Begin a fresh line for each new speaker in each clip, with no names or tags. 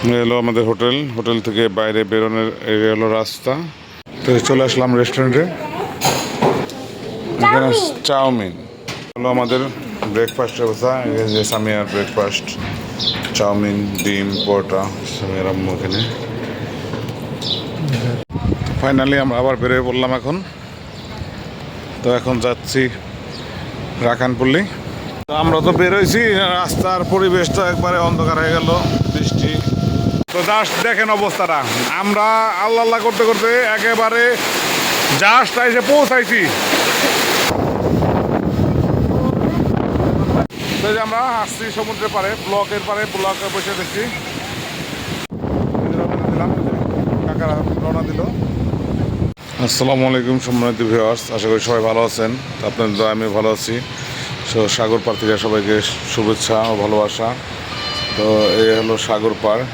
এলো আমাদের হোটেল থেকে বাইরে বেরোনোর এরিয়া হলো রাস্তা। তো চলে আসলাম রেস্টুরেন্টে। এখানে চাউমিন হলো আমাদের ব্রেকফাস্টের ব্যবস্থা। এই যে সামিয়ার ব্রেকফাস্ট, চাউমিন, ডিম, পরোটা, সামিয়ার আম্মু এখানে। ফাইনালি আমরা আবার বেরোয় পড়লাম এখন। তো এখন যাচ্ছি রাখানপল্লী। তো আমরা তো বেরোইছি, রাস্তার পরিবেশটা একবারে অন্ধকার হয়ে গেল, বৃষ্টি। তো জাস্ট দেখেন অবস্থাটা, আমরা আল্লাহ আল্লাহ করতে করতে একেবারে জাস্ট এসে পৌঁছাইছি। তো যে আমরা আসছি সমুদ্রের পারে, ব্লকে বসে দেখছি। কাকারা রওনা দিল। আসসালামু আলাইকুম সম্মানিত ভিউয়ার্স, আশা করি সবাই ভালো আছেন। আপনাদের দয়া আমি ভালো আছি। সাগর পাড় থেকে সবাইকে শুভেচ্ছা ও ভালোবাসা। তো এই হলো সাগর পাড়।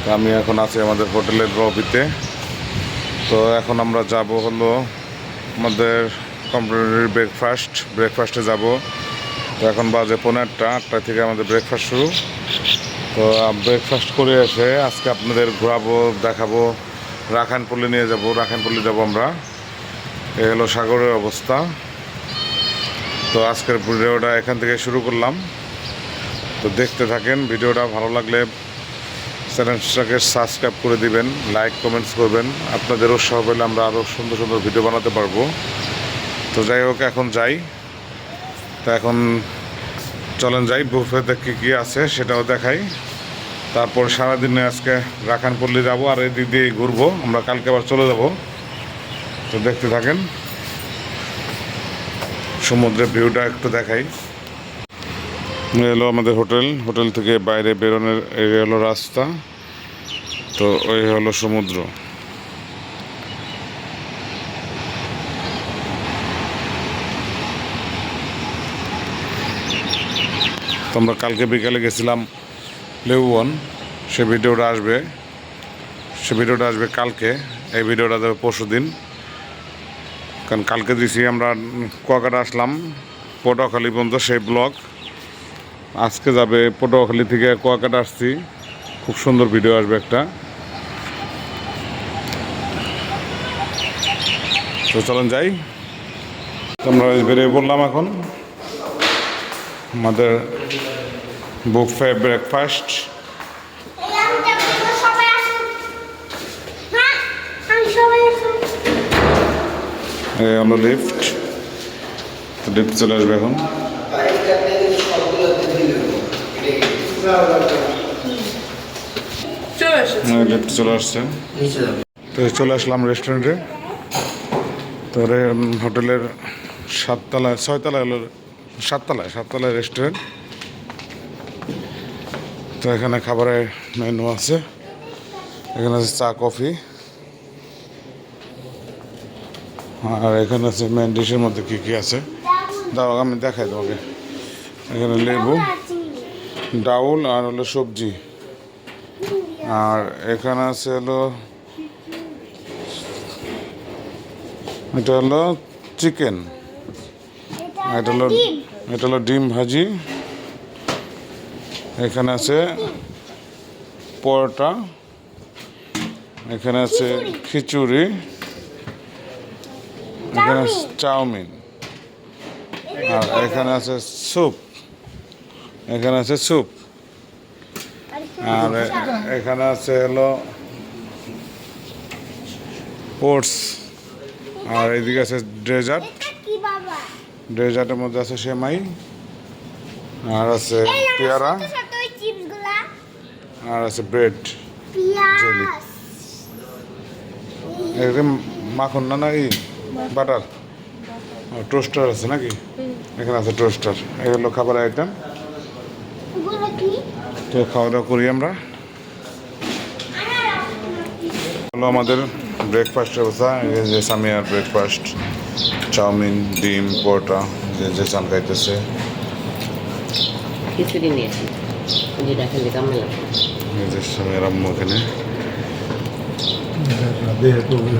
তো আমি এখন আছি আমাদের হোটেলের লবিতে। তো এখন আমরা যাব হলো আমাদের কমপ্লিমেন্টারি ব্রেকফাস্টে যাব। তো এখন বাজে 8:30 থেকে আমাদের ব্রেকফাস্ট শুরু। তো ব্রেকফাস্ট করে এসে আজকে আপনাদের ঘোরাবো, দেখাবো, রাখানপল্লী নিয়ে যাব। রাখানপল্লী যাব আমরা। এই হলো সাগরের অবস্থা। তো আজকের ভিডিওটা এখান থেকে শুরু করলাম। তো দেখতে থাকেন। ভিডিওটা ভালো লাগলে চ্যানেলটাকে সাবস্ক্রাইব করে দিবেন, লাইক কমেন্টস করবেন। আপনাদের উৎসাহ পেলে আমরা আরও সুন্দর সুন্দর ভিডিও বানাতে পারবো। তো যাই হোক, এখন যাই। তো এখন চলেন যাই, বুফে দেখে কী আছে সেটাও দেখাই। তারপর সারাদিনে আজকে রাখানপল্লী যাব, আর এদিক দিয়ে ঘুরবো। আমরা কালকে আবার চলে যাব। তো দেখতে থাকেন, সমুদ্রের ভিউটা একটু দেখাই। এলো আমাদের হোটেল থেকে বাইরে বেরোনোর এরিয়া হলো রাস্তা। তো ওই হলো সমুদ্র। তো আমরা কালকে বিকালে গেছিলাম লেবুবন। সে ভিডিওটা আসবে কালকে। এই ভিডিওটা দেবে পরশু দিন। কারণ কালকে দিছি আমরা কুয়াকাটা আসলাম পটুয়াখালী পর্যন্ত, সেই ব্লগ আজকে যাবে। পটুয়াখালী থেকে কুয়াকাটা আসছি, খুব সুন্দর ভিডিও আসবে একটা। তো চলেন যাই। আমরা বেরিয়ে পড়লাম এখন আমাদের বুফে ব্রেকফাস্ট। আমরা লিফট চলে আসবে এখন। লিফট চলে আসছে। তো চলে আসলাম রেস্টুরেন্টে। তো হোটেলের ছয়তলায় হলো সাততলায় রেস্টুরেন্ট। তো এখানে খাবারের মেনু আছে। এখানে আছে চা, কফি। আর এখানে আছে মেন ডিশের মধ্যে কী কী আছে দাও আমি দেখাই তোমাকে। এখানে লেবু, ডাউল আর হলো সবজি। আর এখানে আছে হলো, এটা হলো চিকেন, এটা হলো ডিম ভাজি। এখানে আছে পরোটা, এখানে আছে খিচুড়ি, এখানে আছে চাউমিন, আর এখানে আছে স্যুপ। আর এখানে আছে হলো ওটস। আর এদিকে আছে ডেজার্টের মধ্যে আছে সেমাই, আর আছে পেয়ারা, আর আছে ব্রেড জেলি। এরকম মাখন না বাটার টোস্টার আছে নাকি? এখানে আছে টোস্টার। এই হলো খাবার আইটেম। তো খাওয়া দাওয়া করি আমরা। হলো আমাদের ব্রেকফাস্টের ব্যবস্থা। এই যে সামিয়ার ব্রেকফাস্ট, চাউমিন, ডিম, পরোটা, যে চাল খাইতেছে।
খিচুড়ি নিয়েছি,
এই যে সামিয়ার আম্মু এখানে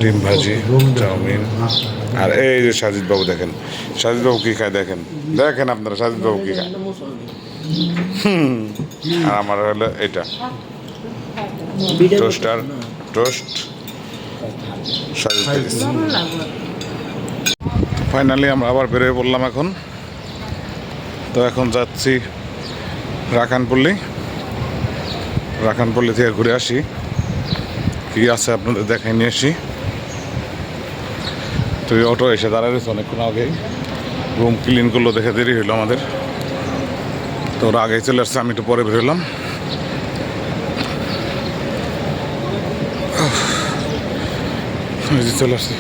ডিম ভাজি, চাউমিন। আর এই যে সাজিদ বাবু, দেখেন সাজিদ বাবু কী খায়, দেখেন আপনারা সাজিদ বাবু কী খায়। আর আমার হলো এটা টোস্টার টোস্ট ফাইনালি আমরা আবার বেরোয় পড়লাম এখন। তো এখন যাচ্ছি রাখানপল্লী থেকে ঘুরে আসি, কি আছে আপনাদের দেখাই নিয়ে আসি। তো এই অটো এসে দাঁড়াইছে অনেকক্ষণ আগেই, রুম ক্লিন করলো দেখে দেরি হইলো আমাদের। তো ওরা আগেই চলে আসছে, আমি একটু পরে বেরোলাম। চলে আসছে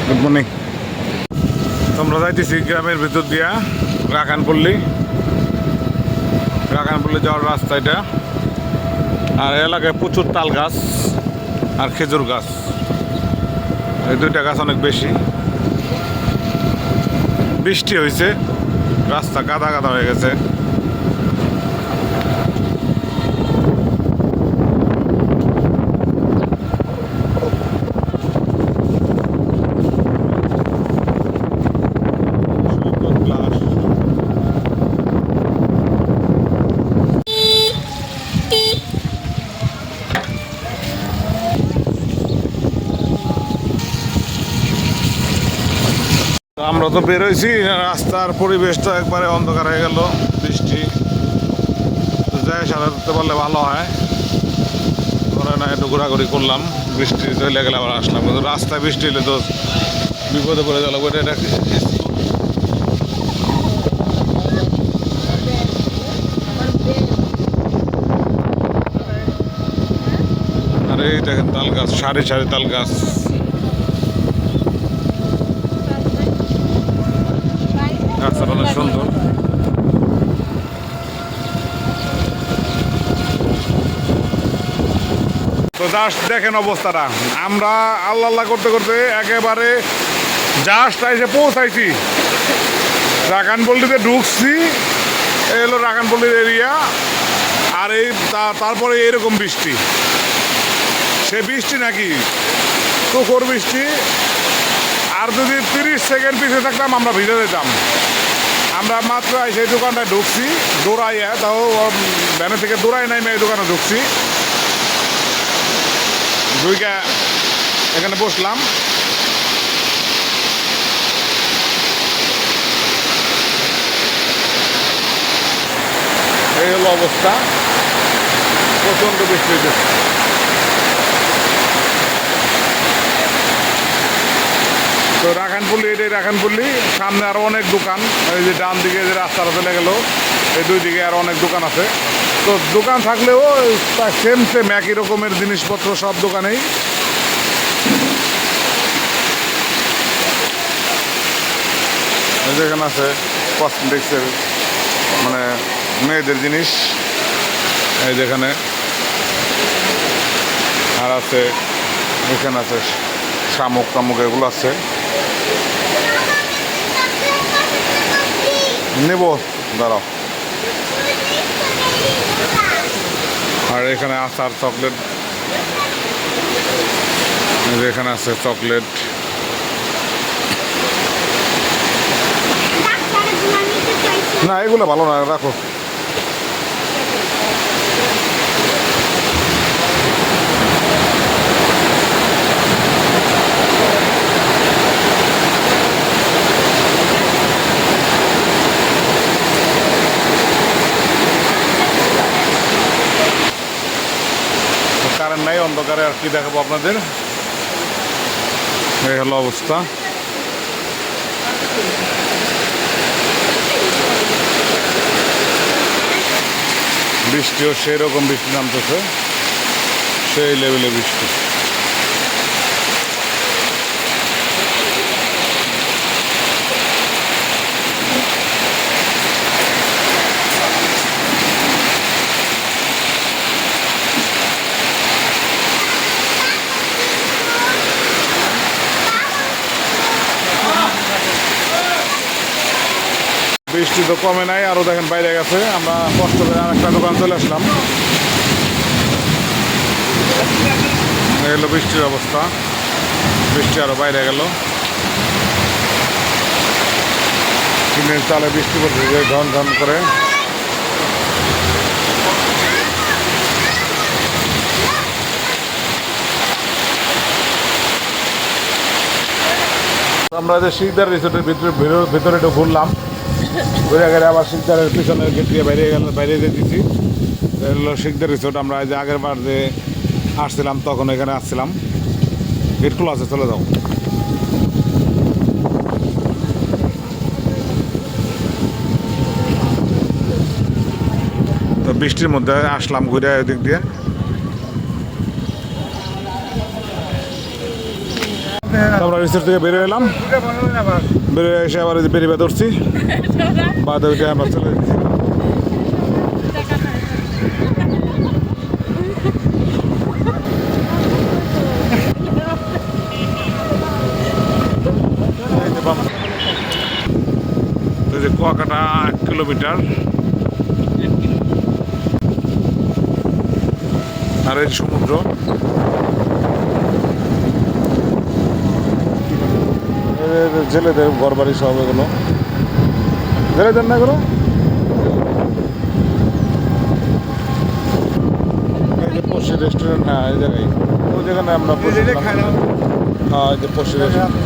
গুড মর্নিং। তোমরা যাইতেছি গ্রামের ভিতর দিয়া রাখানপল্লী যাওয়ার রাস্তা এটা। আর এলাকায় প্রচুর তাল গাছ আর খেজুর গাছ, এই দুইটা গাছ অনেক বেশি। বৃষ্টি হয়েছে, রাস্তা কাদা কাদা হয়ে গেছে। আমরা তো বেরোইছি, রাস্তার পরিবেশটা একবারে অন্ধকার হয়ে গেল, বৃষ্টি। তো যাই সাঁতার দিতে পারলে ভালো হয়, ধরে না একটু ঘোরাঘুরি করলাম, বৃষ্টি চলে গেলে আবার আসলাম। কিন্তু রাস্তায় বৃষ্টি হলে তো বিপদে পড়ে গেল। এটা আর এই দেখেন তাল গাছ, সারি সারি তাল গাছ। রাস্তাটা অনেক সুন্দর। তো জাস্ট দেখেন অবস্থাটা, আমরা আল্লাহ করতে করতে একেবারে জাস্ট এসে পৌঁছাইছি, রাখানপল্লীতে ঢুকছি। এই হলো রাখানপল্লীর এরিয়া। আর এই তারপরে এরকম বৃষ্টি, সে বৃষ্টি নাকি তুখোর বৃষ্টি। আর যদি 30 সেকেন্ড পিছিয়ে থাকতাম আমরা ভিজে যেতাম। আমরা মাত্র সেই দোকানটায় ঢুকছি, দৌড়াইয়া, তাও ভ্যানের থেকে দৌড়াই নাই, এই দোকানে ঢুকছি, ঢুইকা এখানে বসলাম। এই হলো অবস্থা, প্রচণ্ড বৃষ্টি হইতেছে। তো রাখানপল্লী, এটাই রাখানপল্লী। সামনে আরও অনেক দোকান, এই যে ডান দিকে যে রাস্তাটা চলে গেল, এই দুই দিকে আরও অনেক দোকান আছে। তো দোকান থাকলেও সেম একই রকমের জিনিসপত্র সব দোকানেই। যেখানে আছে কসমেটিক্সের, মানে মেয়েদের জিনিস, এই যেখানে। আর আছে এখানে আছে শামুক টামুক, এগুলো আছে, নেব, দাঁড়াও। আর এখানে আচার, চকলেট, এখানে আছে চকলেট। না এগুলো ভালো না, রাখো। কারেন্ট নাই, অন্ধকারে আর কি দেখাবো আপনাদের। এই হলো অবস্থা। বৃষ্টিও সেই রকম বৃষ্টি নামতেছে, সেই লেভেলে বৃষ্টি। বৃষ্টি তো কমে নাই, আরও দেখেন বাইরে গেছে। আমরা কষ্ট করে আর একটা দোকান চলে আসলাম। এই হলো বৃষ্টির অবস্থা, বৃষ্টি আরও বাইরে গেল। টিনের চালে বৃষ্টি পড়ছে ঝন ঝন করে। আমরা যে শিকদার রিসোর্টের ভিতরে একটু ঘুরলাম, ঘুরে গেলে আবার শিকদারের পিছনের গেট দিয়ে বাইরে যেতেছি। হলো শিকদার রিসোর্ট। আমরা যে আগের বার যে আসছিলাম তখন এখানে আসছিলাম। গেট খোলা আছে, চলে যাও। তো বৃষ্টির মধ্যে আসলাম ঘুরে ওদিক দিয়ে। আমরা রিসোর্ট থেকে বেরিয়ে এলাম, বেরিয়ে এসে আবার বেরিয়ে ধরছি, বাদে উঠে আবার চলে যাচ্ছি। কুয়াকাটা 1 কিলোমিটার, আর এই সমুদ্র। জেলেদের ঘর বাড়ি সব এগুলো জেলেদের না এগুলো। এই যে পশ্চিম রেস্টুরেন্ট, হ্যাঁ এই জায়গায়, ওই যেখানে আমরা হ্যাঁ এই যে পশ্চিম রেস্টুরেন্ট।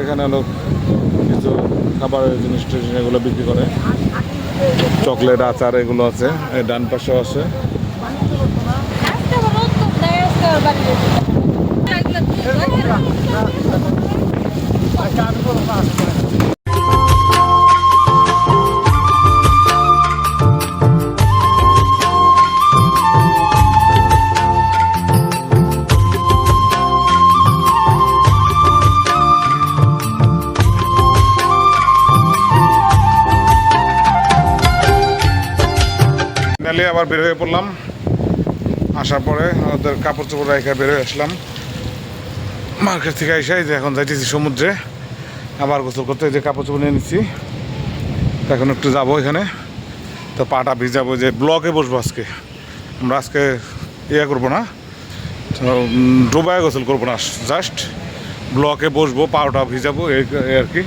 এখানে হলো কিছু খাবারের জিনিস এগুলো বিক্রি করে, চকলেট, আচার এগুলো আছে। এই ডান পাশেও আছে। আবার বের হয়ে পড়লাম। আসার পরে ওদের কাপড় চোপড় রেখে বের হয়ে আসলাম মার্কেট থেকে। এসে যে এখন যাইতেছি সমুদ্রে আবার গোসল করতে। যে কাপড় চোপড় নিয়ে নিচ্ছি, এখন একটু যাবো এখানে। তো পাটা ভিজাবো, যে ব্লকে বসবো আজকে। আমরা আজকে ইয়ে করবো না, ডোবায় গোসল করবো না, জাস্ট ব্লকে বসবো, পাটা ভিজাবো এই আর কি।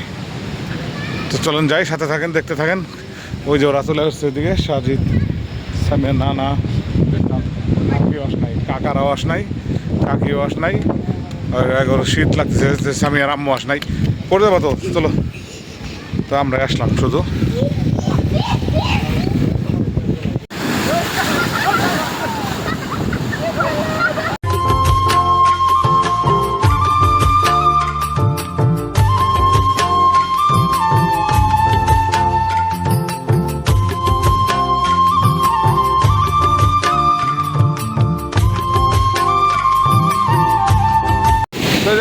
তো চলেন যাই, সাথে থাকেন, দেখতে থাকেন। ওই যে ওরা চলে আসছে এদিকে, সাজিদ, সামিয়া, নানা, কাকিও আস নাই, কাকারাও আস নাই, কাকিও আস নাই। আর এখন শীত লাগতেছে, সামিয়ার আম্মু আস নাই। করে দেবো তো, চলো। তো আমরা আসলাম শুধু।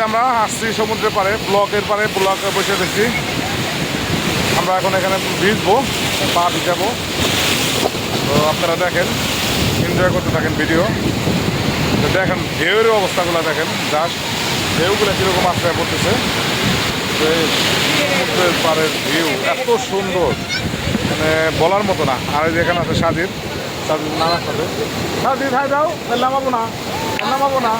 আমরা আসছি সমুদ্রের পাড়ে, ব্লকের পাড়ে, ব্লকে বসে দেখছি। আমরা এখন এখানে ভিজবো, পা ভিজাবো। তো আপনারা দেখেন, এনজয় করতে থাকেন ভিডিও। তো দেখেন ঢেউয়ের অবস্থাগুলো দেখেন, জাস্ট ঢেউগুলো কীরকম আশ্রয় পড়তেছে। সমুদ্রের পাড়ের ভিউ এত সুন্দর, মানে বলার মতো না। আর যেখানে আছে সাজিদ, সাজিদ নানার সাথে। সাজিদ হাই দাও, নামাবো না, নামাবো না।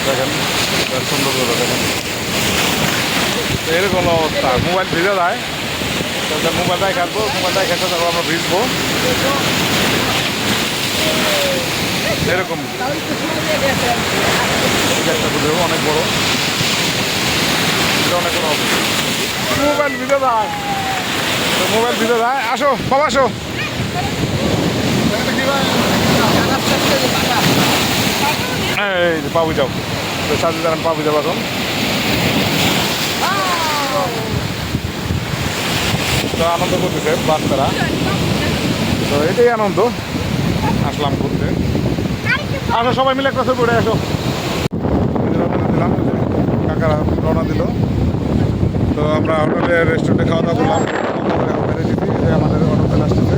দেখেন সুন্দর করে দেখেন, এরকম অবস্থা। মোবাইল ভিজে যায়, মোবাইলটাই কাটবো, মোবাইলটাই খেতে তারপর আমরা ভিজবো। এরকম অনেক বড়, অনেক বড় অবস্থা। মোবাইল ভিজে যায়, মোবাইল ভিজে যায়। আসো বাবা, আসো। এই যে পাবু যাও, তো সাথে যান পাবু যাবো এখন। তো আনন্দ করতেছে বাচ্চারা, তো এটাই আনন্দ। আসলাম ঘুরতে। আসো সবাই মিলে একটা ছবি উঠে আসো। দিলাম, কাকারা রওনা দিল। তো আমরা হোটেলে রেস্টুরেন্টে খাওয়া দাওয়া করলাম, বেড়ে দিচ্ছি। চলে আসতেছে।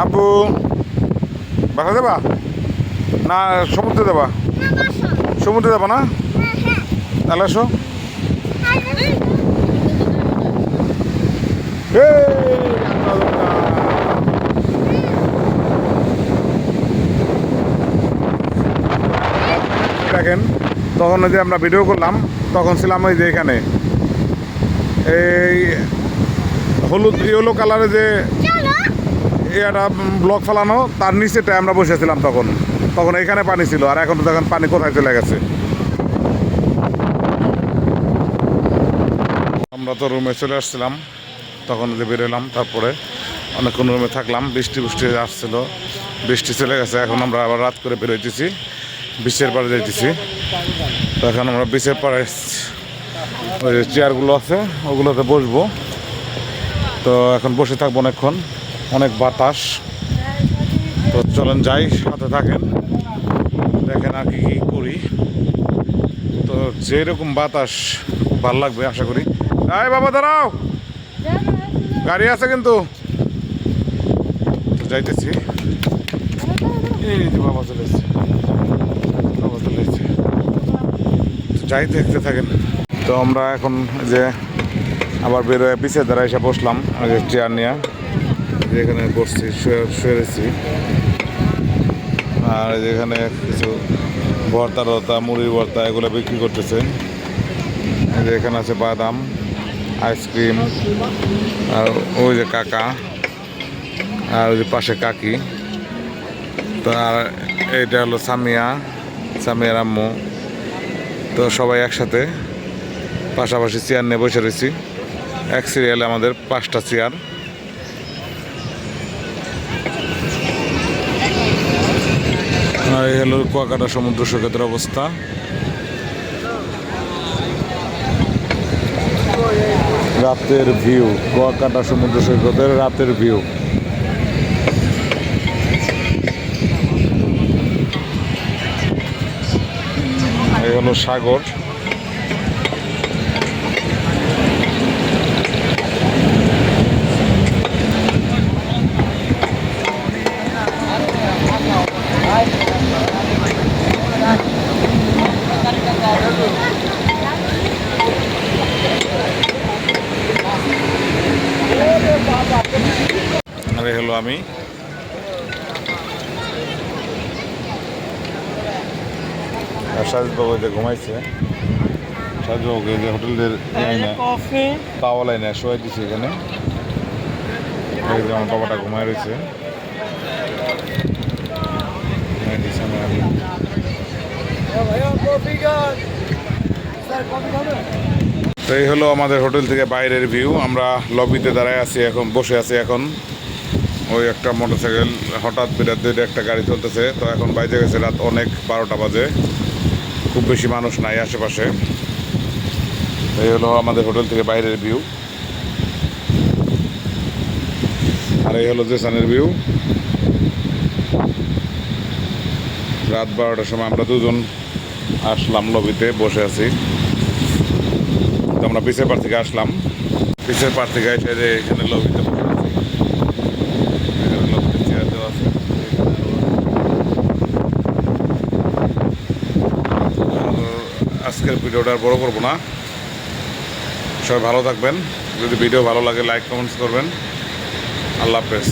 আব্বু বাসা দেবা না সমুদ্রে দেবা? সমুদ্রে দেবা না? তাহলে আসো। দেখেন তখন যে আমরা ভিডিও করলাম তখন ছিলাম ওই যে এখানে এই হলুদ ইয়েলো কালারে যে একটা ব্লক ফেলানো তার নিচেটায় আমরা বসেছিলাম তখন তখন এইখানে পানি ছিল আর এখন দেখেন পানি কোথায় চলে গেছে। আমরা তো রুমে চলে আসছিলাম তখন যে বেরোলাম তারপরে অনেকক্ষণ রুমে থাকলাম বৃষ্টি আসছিল বৃষ্টি চলে গেছে এখন আমরা আবার রাত করে বেরোইতেছি বিচের পাড়ে যাইতেছি। তো এখন আমরা বিচের পাড়ে ওই যে চেয়ারগুলো আছে ওগুলোতে বসবো। তো এখন বসে থাকবো অনেকক্ষণ অনেক বাতাস। তো চলেন যাই সাথে থাকেন দেখেন আর কি করি। তো যেরকম বাতাস খুব ভালো লাগবে আশা করি। এই বাবা দাঁড়াও গাড়ি আছে কিন্তু যাইতেছি। এই যে বাবা চলে এসছে বাবা চলে এসছে যাই দেখতে থাকেন। তো আমরা এখন যে আবার বেরোয় বিচের দ্বারা এসে বসলাম চেয়ার নিয়ে যেখানে বসছি শুয়েছি আর যেখানে কিছু ভর্তা টর্তা মুড়ির ভর্তা এগুলো বিক্রি করতেছে। এখানে আছে বাদাম আইসক্রিম আর ওই যে কাকা আর ওই যে পাশে কাকি। তো আর এইটা হলো সামিয়ার আম্মু। তো সবাই একসাথে পাশাপাশি চেয়ার নিয়ে বসে রয়েছি এক সিরিয়ালে আমাদের 5টা চেয়ার। আর এই হলো কুয়াকাটা সমুদ্র সৈকতের অবস্থা। রাতের ভিউ কুয়াকাটা সমুদ্র সৈকতের রাতের ভিউ। এই হলো সাগর। আরে হলো আমি সাজবাবু যে ঘুমাইছে সাজবাবুকে যে হোটেলের পাওয়া লাইনে শোয়াই দিচ্ছে এখানে। আমার বাবাটা ঘুমায় রয়েছে। তো এই হলো আমাদের হোটেল থেকে বাইরের ভিউ। আমরা লবিতে দাঁড়ায় আছি এখন বসে আছি এখন ওই একটা মোটরসাইকেল হঠাৎ বিরাট একটা গাড়ি চলতেছে। তো এখন বাইরে গেছে রাত অনেক 12টা বাজে খুব বেশি মানুষ নাই আশেপাশে। এই হলো আমাদের হোটেল থেকে বাইরের ভিউ আর এই হলো জেসানের ভিউ। রাত 12টার সময় আমরা দুজন আসলাম লবিতে বসে আছি। তো আমরা বিচের পাড় থেকে আসলাম বিচের পাড় থেকে এসে যে এখানে লবিতে বসে আছি। লবিতে চেয়ার দেওয়া আছে। আজকের ভিডিওটা আর বড় করবো না। সবাই ভালো থাকবেন। যদি ভিডিও ভালো লাগে লাইক কমেন্টস করবেন। আল্লাহ হাফেজ।